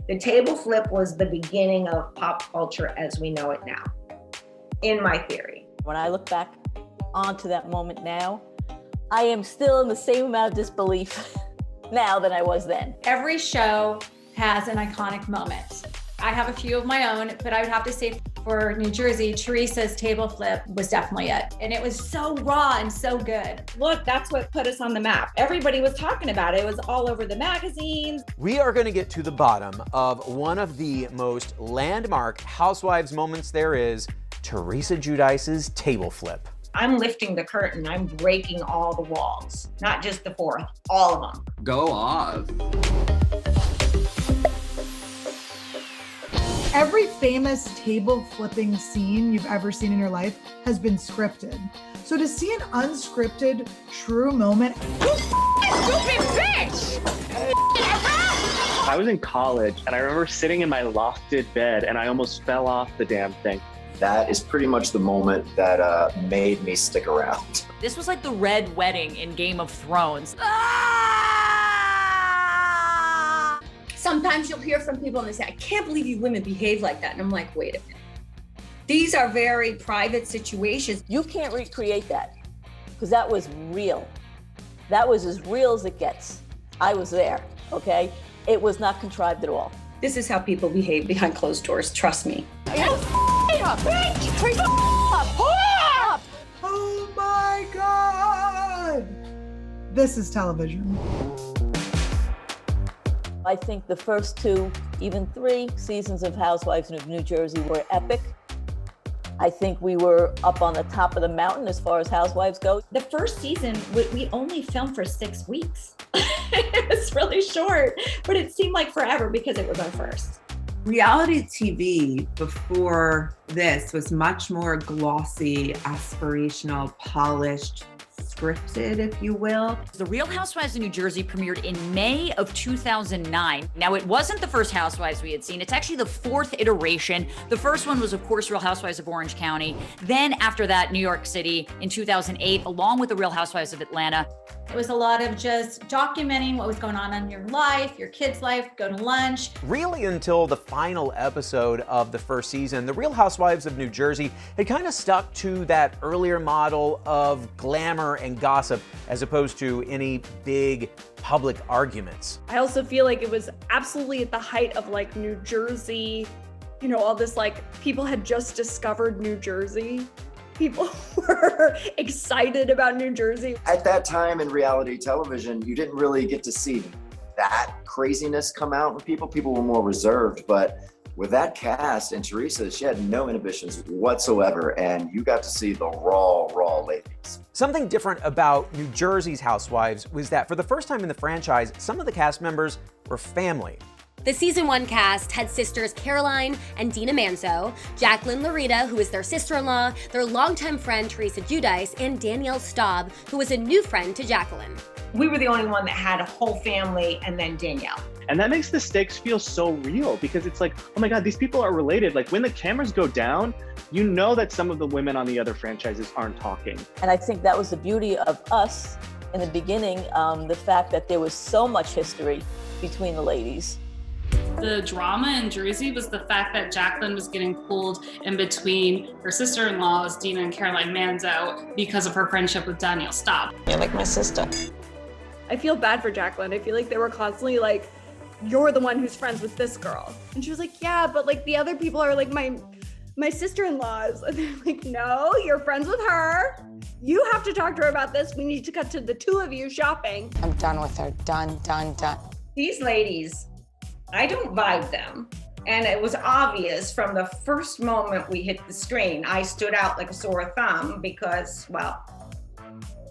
The table flip was the beginning of pop culture as we know it now, in my theory. When I look back onto that moment now, I am still in the same amount of disbelief now than I was then. Every show has an iconic moment. I have a few of my own, but I would have to say for New Jersey, Teresa's table flip was definitely it. And it was so raw and so good. Look, that's what put us on the map. Everybody was talking about it. It was all over the magazines. We are going to get to the bottom of one of the most landmark Housewives moments there is, Teresa Giudice's table flip. I'm lifting the curtain. I'm breaking all the walls, not just the fourth, all of them. Go off. Every famous table flipping scene you've ever seen in your life has been scripted. So to see an unscripted, true moment. You stupid bitch! I was in college and I remember sitting in my lofted bed and I almost fell off the damn thing. That is pretty much the moment that made me stick around. This was like the red wedding in Game of Thrones. Sometimes you'll hear from people and they say, I can't believe you women behave like that. And I'm like, wait a minute. These are very private situations. You can't recreate that because that was real. That was as real as it gets. I was there, okay? It was not contrived at all. This is how people behave behind closed doors, trust me. Oh my God! This is television. I think the first 2, even 3 seasons of Housewives of New Jersey were epic. I think we were up on the top of the mountain as far as Housewives go. The first season, we only filmed for 6 weeks. It was really short, but it seemed like forever because it was our first. Reality TV before this was much more glossy, aspirational, polished, scripted, if you will. The Real Housewives of New Jersey premiered in May of 2009. Now, it wasn't the first Housewives we had seen. It's actually the 4th iteration. The first one was, of course, Real Housewives of Orange County. Then after that, New York City in 2008, along with the Real Housewives of Atlanta. It was a lot of just documenting what was going on in your life, your kid's life, go to lunch. Really until the final episode of the first season, the Real Housewives of New Jersey had kind of stuck to that earlier model of glamour and gossip as opposed to any big public arguments. I also feel like it was absolutely at the height of like New Jersey, you know, all this like people had just discovered New Jersey. People were excited about New Jersey. At that time in reality television, you didn't really get to see that craziness come out in people. People were more reserved, but with that cast and Teresa, she had no inhibitions whatsoever, and you got to see the raw ladies. Something different about New Jersey's Housewives was that for the first time in the franchise, some of the cast members were family. The season 1 cast had sisters Caroline and Dina Manzo, Jacqueline Laurita, who is their sister-in-law, their longtime friend Teresa Giudice, and Danielle Staub, who was a new friend to Jacqueline. We were the only one that had a whole family and then Danielle. And that makes the stakes feel so real because it's like, oh my God, these people are related. Like when the cameras go down, you know that some of the women on the other franchises aren't talking. And I think that was the beauty of us in the beginning, the fact that there was so much history between the ladies. The drama in Jersey was the fact that Jacqueline was getting pulled in between her sister-in-laws, Dina and Caroline Manzo, because of her friendship with Danielle Staub. You're like my sister. I feel bad for Jacqueline. I feel like they were constantly like, you're the one who's friends with this girl. And she was like, yeah, but like the other people are like my sister-in-laws. And they're like, no, you're friends with her. You have to talk to her about this. We need to cut to the 2 of you shopping. I'm done with her. Done. These ladies, I don't vibe them. And it was obvious from the first moment we hit the screen. I stood out like a sore thumb because, well,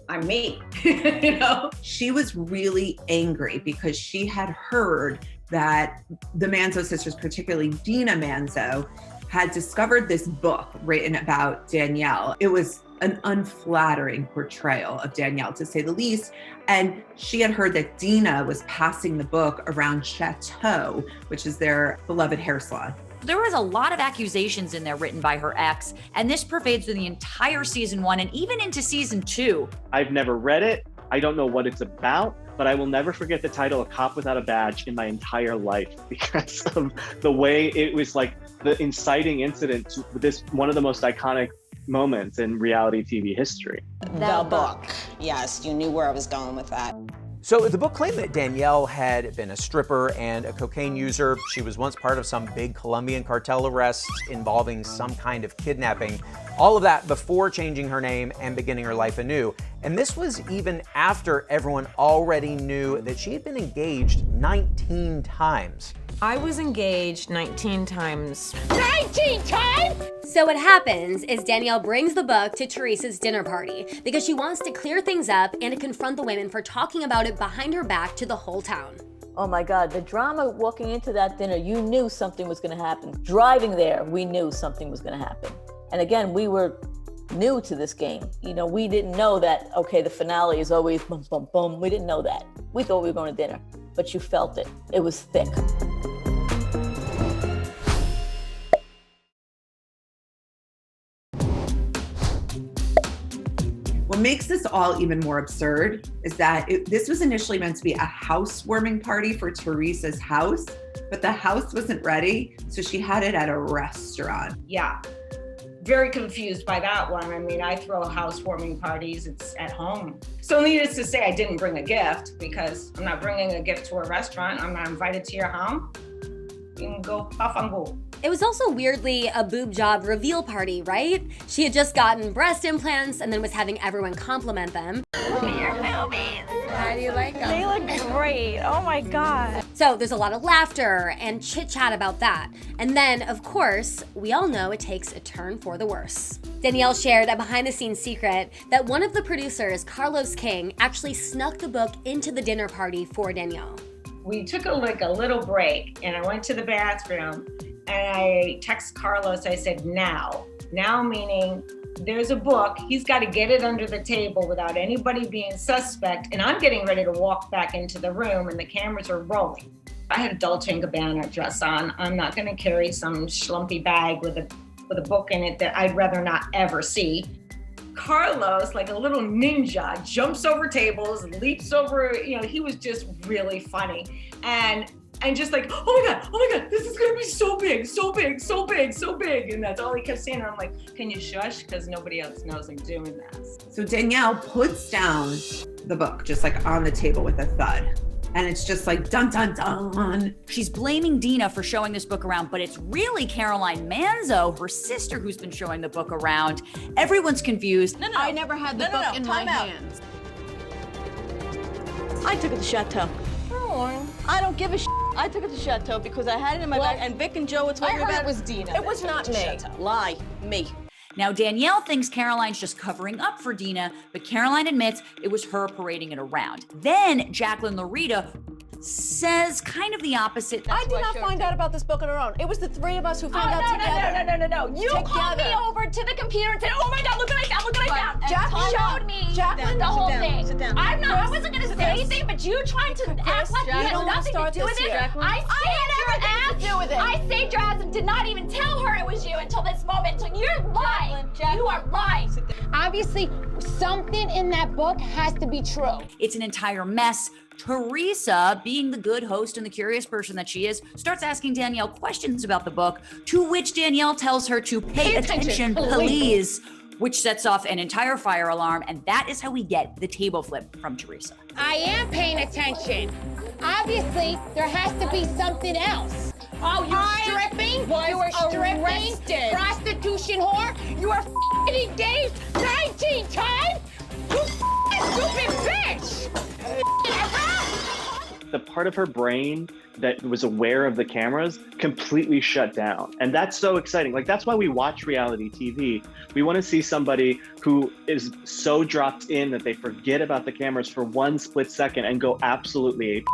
I'm me, you know? She was really angry because she had heard that the Manzo sisters, particularly Dina Manzo, had discovered this book written about Danielle. It was an unflattering portrayal of Danielle, to say the least. And she had heard that Dina was passing the book around Chateau, which is their beloved hair salon. There was a lot of accusations in there written by her ex, and this pervades through the entire season 1 and even into season 2. I've never read it. I don't know what it's about, but I will never forget the title, A Cop Without a Badge, in my entire life because of the way it was like the inciting incident to this, one of the most iconic moments in reality TV history. The book. Yes, you knew where I was going with that. So the book claimed that Danielle had been a stripper and a cocaine user. She was once part of some big Colombian cartel arrests involving some kind of kidnapping. All of that before changing her name and beginning her life anew. And this was even after everyone already knew that she had been engaged 19 times. I was engaged 19 times. 19 times? So what happens is Danielle brings the book to Teresa's dinner party because she wants to clear things up and to confront the women for talking about it behind her back to the whole town. Oh my God, the drama walking into that dinner, you knew something was gonna happen. Driving there, we knew something was gonna happen. And again, we were new to this game. You know, we didn't know that, okay, the finale is always boom, boom, boom. We didn't know that. We thought we were going to dinner, but you felt it. It was thick. What makes this all even more absurd is that this was initially meant to be a housewarming party for Teresa's house, but the house wasn't ready, so she had it at a restaurant. Yeah, very confused by that one. I mean, I throw housewarming parties, it's at home. So needless to say, I didn't bring a gift because I'm not bringing a gift to a restaurant. I'm not invited to your home. You can go puff and go. It was also weirdly a boob job reveal party, right? She had just gotten breast implants and then was having everyone compliment them. Your boobies. How do you like them? They look great. Oh my God. So there's a lot of laughter and chit chat about that. And then, of course, we all know it takes a turn for the worse. Danielle shared a behind the scenes secret that one of the producers, Carlos King, actually snuck the book into the dinner party for Danielle. We took a little break and I went to the bathroom and I text Carlos, I said, now meaning there's a book, he's got to get it under the table without anybody being suspect, and I'm getting ready to walk back into the room and the cameras are rolling. I had a Dolce & Gabbana dress on. I'm not gonna carry some schlumpy bag with a book in it that I'd rather not ever see. Carlos, like a little ninja, jumps over tables, leaps over, he was just really funny. And just like, oh my God, this is gonna be so big, so big, so big, so big. And that's all he kept saying. And I'm like, can you shush? Because nobody else knows I'm doing this. So Danielle puts down the book just like on the table with a thud. And it's just like, dun, dun, dun. She's blaming Dina for showing this book around, but it's really Caroline Manzo, her sister, who's been showing the book around. Everyone's confused. No. I never had the book in my hands. I took it to Chateau. I don't give a shit. I took it to Chateau because I had it in my bag, and Vic and Joe were talking about it. Was Dina. It was not me. Lie. Me. Now, Danielle thinks Caroline's just covering up for Dina, but Caroline admits it was her parading it around. Then Jacqueline Laurita says kind of the opposite. I did not find out about this book on our own. It was the three of us who found out together. No. You called me over to the computer and said, oh my God, look what I found. Jacqueline showed me the whole thing. Sit down. I wasn't going to say anything, but you tried to act like you had nothing to do with it. I had everything to do with it. I saved your ass and did not even tell her it was you until this moment. So you're lying. You are lying. Obviously, something in that book has to be true. It's an entire mess. Teresa, being the good host and the curious person that she is, starts asking Danielle questions about the book, to which Danielle tells her to pay attention, please, which sets off an entire fire alarm, and that is how we get the table flip from Teresa. I am paying attention. Obviously, there has to be something else. Oh, you were stripping? You were stripping? Prostitution whore? You were f***ing engaged 19 times? You f***ing stupid bitch! The part of her brain that was aware of the cameras completely shut down. And that's so exciting. Like, that's why we watch reality TV. We want to see somebody who is so dropped in that they forget about the cameras for one split second and go absolutely ape.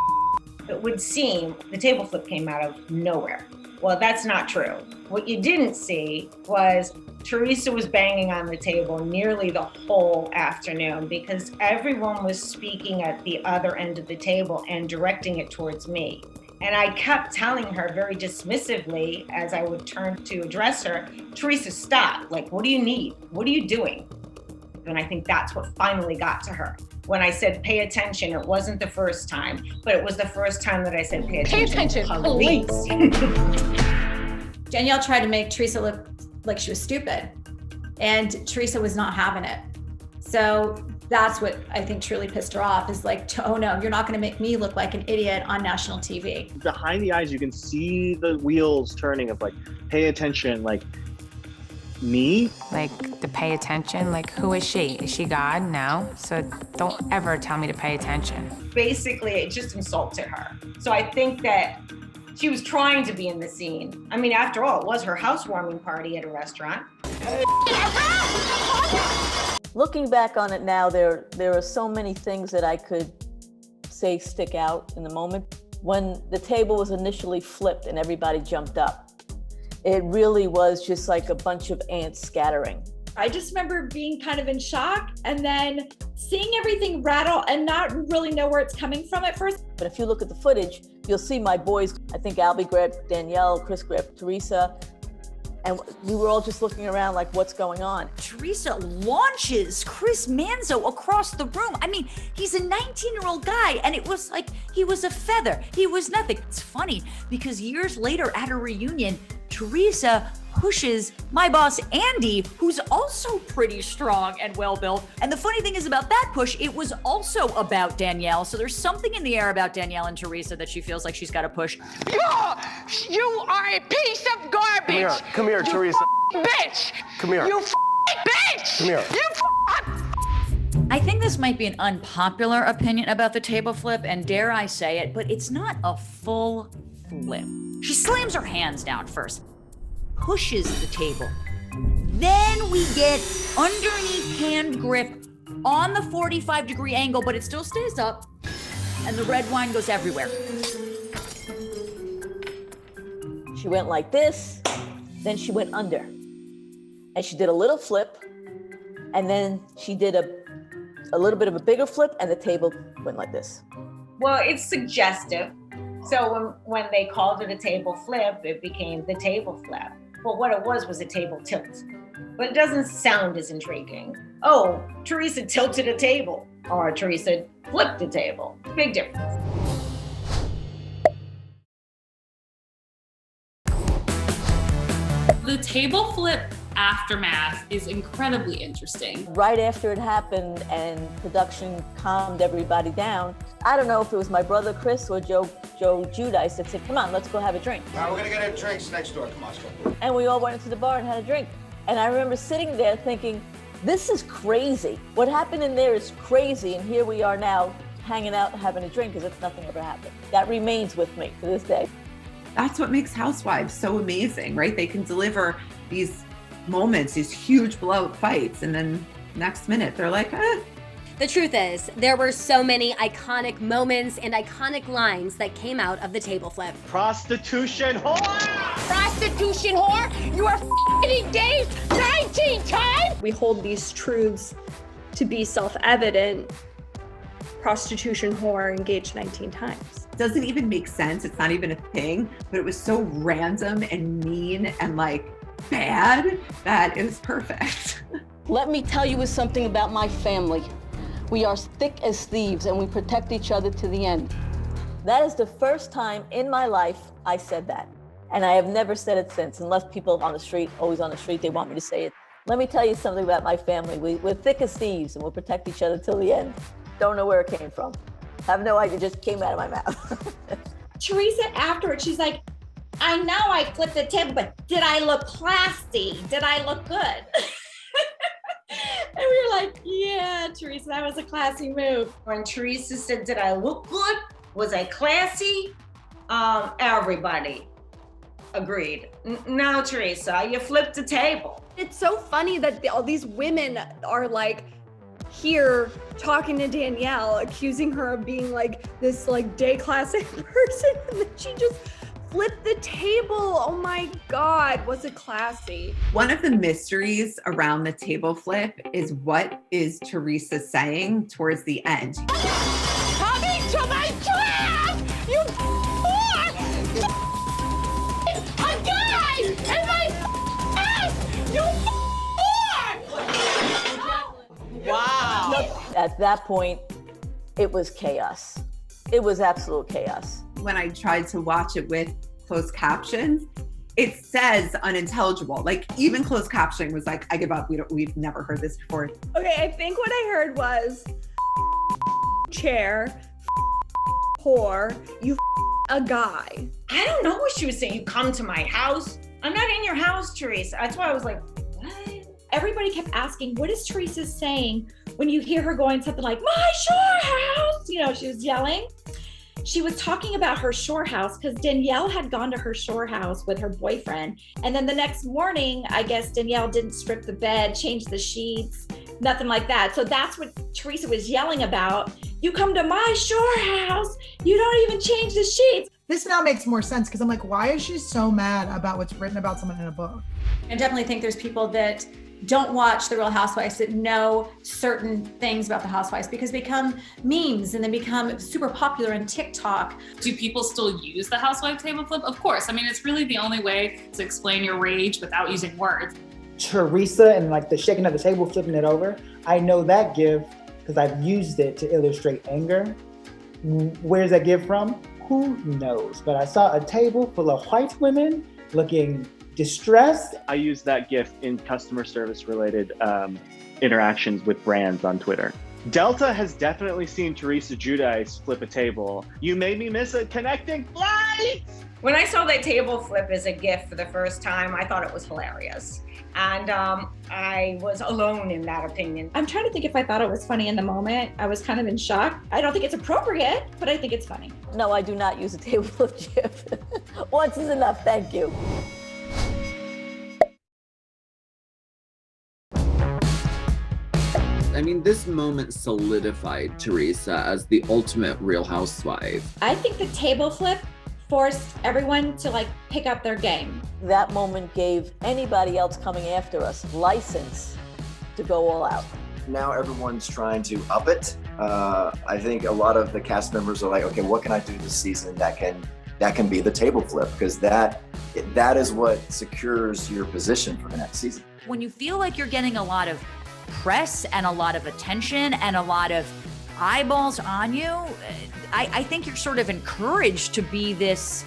It would seem the table flip came out of nowhere. Well, that's not true. What you didn't see was Teresa was banging on the table nearly the whole afternoon because everyone was speaking at the other end of the table and directing it towards me. And I kept telling her very dismissively as I would turn to address her, Teresa, stop. Like, what do you need? What are you doing? And I think that's what finally got to her. when I said pay attention. It wasn't the first time, but it was the first time that I said pay attention. Police. Danielle tried to make Teresa look like she was stupid, and Teresa was not having it. So that's what I think truly pissed her off, is like, oh no, you're not gonna make me look like an idiot on national TV. Behind the eyes, you can see the wheels turning of like, pay attention, like, me? Like, to pay attention, like, who is she? Is she God? No. So don't ever tell me to pay attention. Basically, it just insulted her. So I think that she was trying to be in the scene. I mean, after all, it was her housewarming party at a restaurant. Looking back on it now, there are so many things that I could say stick out in the moment. When the table was initially flipped and everybody jumped up, it really was just like a bunch of ants scattering. I just remember being kind of in shock and then seeing everything rattle and not really know where it's coming from at first. But if you look at the footage, you'll see my boys. I think Albie grabbed Danielle, Chris grabbed Teresa, and we were all just looking around like, what's going on? Teresa launches Chris Manzo across the room. I mean, he's a 19-year-old guy, and it was like he was a feather. He was nothing. It's funny because years later at a reunion, Teresa pushes my boss, Andy, who's also pretty strong and well-built. And the funny thing is about that push, it was also about Danielle. So there's something in the air about Danielle and Teresa that she feels like she's got to push. You are a piece of garbage. Come here, Teresa. Bitch. Come here. You bitch. Come here. You I think this might be an unpopular opinion about the table flip, and dare I say it, but it's not a full flip. She slams her hands down first, pushes the table. Then we get underneath hand grip on the 45-degree angle, but it still stays up, and the red wine goes everywhere. She went like this, then she went under. And she did a little flip, and then she did a little bit of a bigger flip, and the table went like this. Well, it's suggestive. So when they called it a table flip, it became the table flip. But what it was a table tilt. But it doesn't sound as intriguing. Oh, Teresa tilted a table, or Teresa flipped a table. Big difference. The table flip aftermath is incredibly interesting. Right after it happened and production calmed everybody down, I don't know if it was my brother Chris or Joe Giudice that said, come on, let's go have a drink. Now we're gonna get our drinks next door. Come on, let's go. And we all went into the bar and had a drink. And I remember sitting there thinking, this is crazy. What happened in there is crazy, and here we are now hanging out and having a drink as if nothing ever happened. That remains with me to this day. That's what makes Housewives so amazing, right? They can deliver these moments, these huge blowout fights, and then next minute they're like, eh. The truth is, there were so many iconic moments and iconic lines that came out of the table flip. Prostitution whore! prostitution whore. You are f***ing engaged 19 times. We hold these truths to be self-evident. Prostitution whore engaged 19 times. Doesn't even make sense. It's not even a thing, but it was so random and mean and like bad that it was perfect. Let me tell you something about my family. We are thick as thieves and we protect each other to the end. That is the first time in my life I said that. And I have never said it since, unless people on the street, always on the street, they want me to say it. Let me tell you something about my family. We're thick as thieves and we'll protect each other till the end. Don't know where it came from. Have no idea, it just came out of my mouth. Teresa afterwards, she's like, I know I flipped the table, but did I look classy? Did I look good? And we were like, yeah, Teresa, that was a classy move. When Teresa said, did I look good? Was I classy? Everybody agreed. No, Teresa, you flipped the table. It's so funny that all these women are like here talking to Danielle, accusing her of being like this like day classic person, and then she just flipped the table. Oh my God, was it classy? One of the mysteries around the table flip is what is Teresa saying towards the end? Coming to my trap! You whore! A guy in my ass! You whore! Wow. At that point, it was chaos. It was absolute chaos. When I tried to watch it with closed captions, it says unintelligible. Like even closed captioning was like, I give up. We've never heard this before. Okay, I think what I heard was chair, whore, you a guy. I don't know what she was saying. You come to my house. I'm not in your house, Teresa. That's why I was like, what? Everybody kept asking, what is Teresa saying when you hear her going something like, my shore house? You know, she was yelling. She was talking about her shore house because Danielle had gone to her shore house with her boyfriend. And then the next morning, I guess Danielle didn't strip the bed, change the sheets, nothing like that. So that's what Teresa was yelling about. You come to my shore house, you don't even change the sheets. This now makes more sense because I'm like, why is she so mad about what's written about someone in a book? I definitely think there's people that don't watch The Real Housewives that know certain things about the Housewives because they become memes and they become super popular on TikTok. Do people still use the housewife table flip? Of course. I mean, it's really the only way to explain your rage without using words. Teresa and like the shaking of the table, flipping it over. I know that gif because I've used it to illustrate anger. Where's that gif from? Who knows? But I saw a table full of white women looking distressed. I use that GIF in customer service related interactions with brands on Twitter. Delta has definitely seen Teresa Giudice flip a table. You made me miss a connecting flight. When I saw that table flip as a gift for the first time, I thought it was hilarious. And I was alone in that opinion. I'm trying to think if I thought it was funny in the moment. I was kind of in shock. I don't think it's appropriate, but I think it's funny. No, I do not use a table flip GIF. Once is enough, thank you. I mean, this moment solidified Teresa as the ultimate Real Housewife. I think the table flip forced everyone to like pick up their game. That moment gave anybody else coming after us license to go all out. Now everyone's trying to up it. I think a lot of the cast members are like, okay, what can I do this season that can be the table flip? Because that is what secures your position for the next season. When you feel like you're getting a lot of press and a lot of attention and a lot of eyeballs on you, I think you're sort of encouraged to be this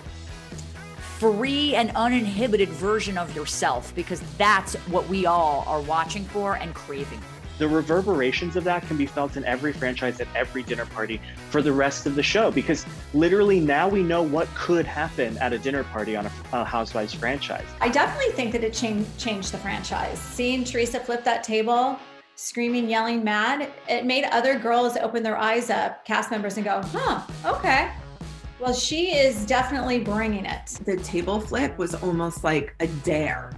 free and uninhibited version of yourself, because that's what we all are watching for and craving. The reverberations of that can be felt in every franchise at every dinner party for the rest of the show, because literally now we know what could happen at a dinner party on a Housewives franchise. I definitely think that it changed the franchise. Seeing Teresa flip that table, screaming, yelling, mad, it made other girls open their eyes up, cast members, and go, huh, okay. Well, she is definitely bringing it. The table flip was almost like a dare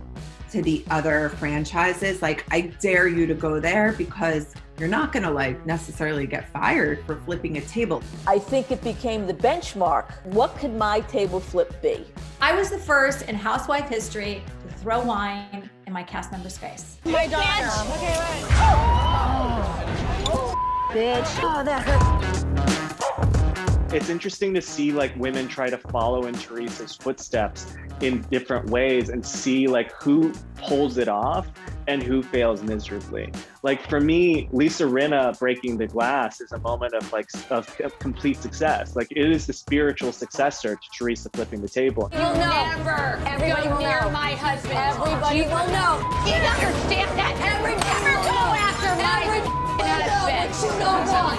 to the other franchises. Like, I dare you to go there because you're not gonna like necessarily get fired for flipping a table. I think it became the benchmark. What could my table flip be? I was the first in housewife history to throw wine in my cast member's face. My daughter. Okay, right. Bitch. Oh, that hurt. It's interesting to see like women try to follow in Teresa's footsteps in different ways and see like who pulls it off and who fails miserably. Like for me, Lisa Rinna breaking the glass is a moment of complete success. Like it is the spiritual successor to Teresa flipping the table. You'll never go near my husband. Everybody will know. You understand that? Never go after my husband. You know why?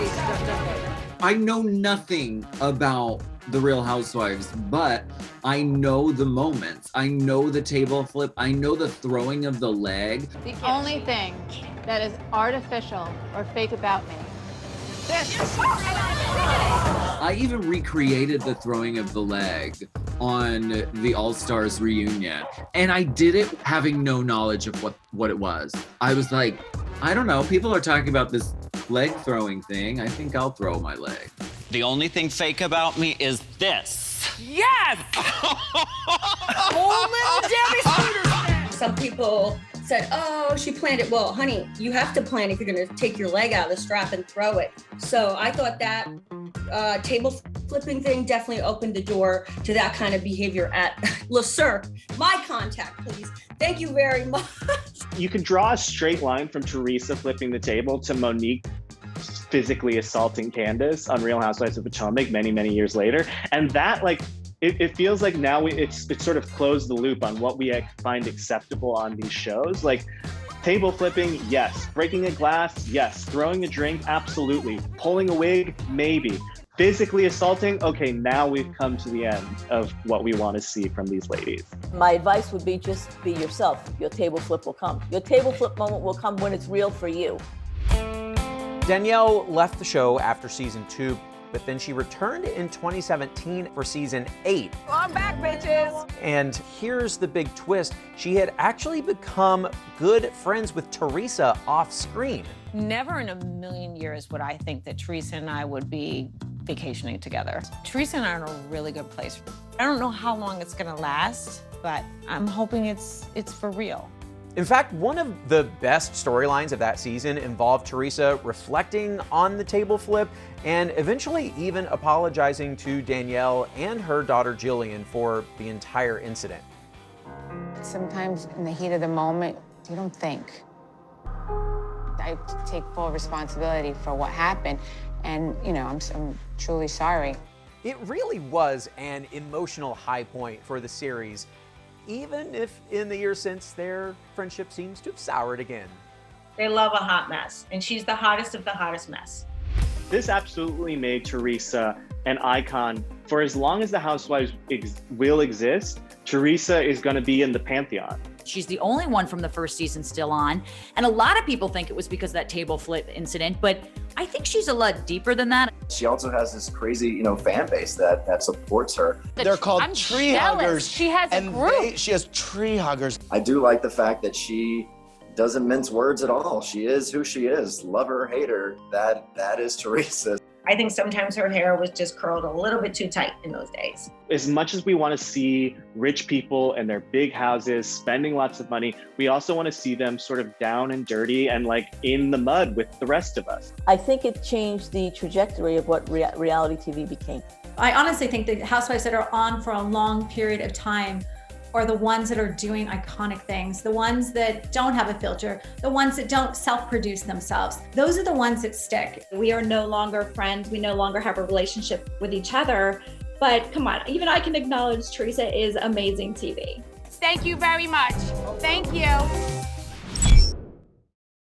I know nothing about the Real Housewives, but I know the moments. I know the table flip. I know the throwing of the leg. The only thing that is artificial or fake about me. I even recreated the throwing of the leg on the All-Stars reunion. And I did it having no knowledge of what it was. I was like, I don't know, people are talking about this leg throwing thing. I think I'll throw my leg. The only thing fake about me is this. Yes! Some people said, oh, she planned it. Well, honey, you have to plan if you're going to take your leg out of the strap and throw it. So I thought that table flipping thing definitely opened the door to that kind of behavior at Le Cirque. My contact, please. Thank you very much. You can draw a straight line from Teresa flipping the table to Monique physically assaulting Candace on Real Housewives of Potomac many years later. And that, like, it feels like now it's sort of closed the loop on what we find acceptable on these shows. Like, table flipping, yes. Breaking a glass, yes. Throwing a drink, absolutely. Pulling a wig, maybe. Physically assaulting, okay, now we've come to the end of what we want to see from these ladies. My advice would be just be yourself. Your table flip will come. Your table flip moment will come when it's real for you. Danielle left the show after season 2, but then she returned in 2017 for season 8. I'm back, bitches. And here's the big twist. She had actually become good friends with Teresa off screen. Never in a million years would I think that Teresa and I would be vacationing together. Teresa and I are in a really good place. I don't know how long it's gonna last, but I'm hoping it's for real. In fact, one of the best storylines of that season involved Teresa reflecting on the table flip and eventually even apologizing to Danielle and her daughter Jillian for the entire incident. Sometimes in the heat of the moment, you don't think. I take full responsibility for what happened, and you know, I'm truly sorry. It really was an emotional high point for the series, even if in the years since their friendship seems to have soured again. They love a hot mess, and she's the hottest of the hottest mess. This absolutely made Teresa an icon. For as long as the Housewives will exist, Teresa is going to be in the pantheon. She's the only one from the first season still on. And a lot of people think it was because of that table flip incident, but I think she's a lot deeper than that. She also has this crazy, fan base that supports her. They're called tree huggers. She has a group. She has tree huggers. I do like the fact that she doesn't mince words at all. She is who she is. Love her or hate her, that is Teresa. I think sometimes her hair was just curled a little bit too tight in those days. As much as we want to see rich people and their big houses spending lots of money, we also want to see them sort of down and dirty and like in the mud with the rest of us. I think it changed the trajectory of what reality TV became. I honestly think the housewives that are on for a long period of time are the ones that are doing iconic things, the ones that don't have a filter, the ones that don't self-produce themselves. Those are the ones that stick. We are no longer friends. We no longer have a relationship with each other. But come on, even I can acknowledge Teresa is amazing TV. Thank you very much. Thank you.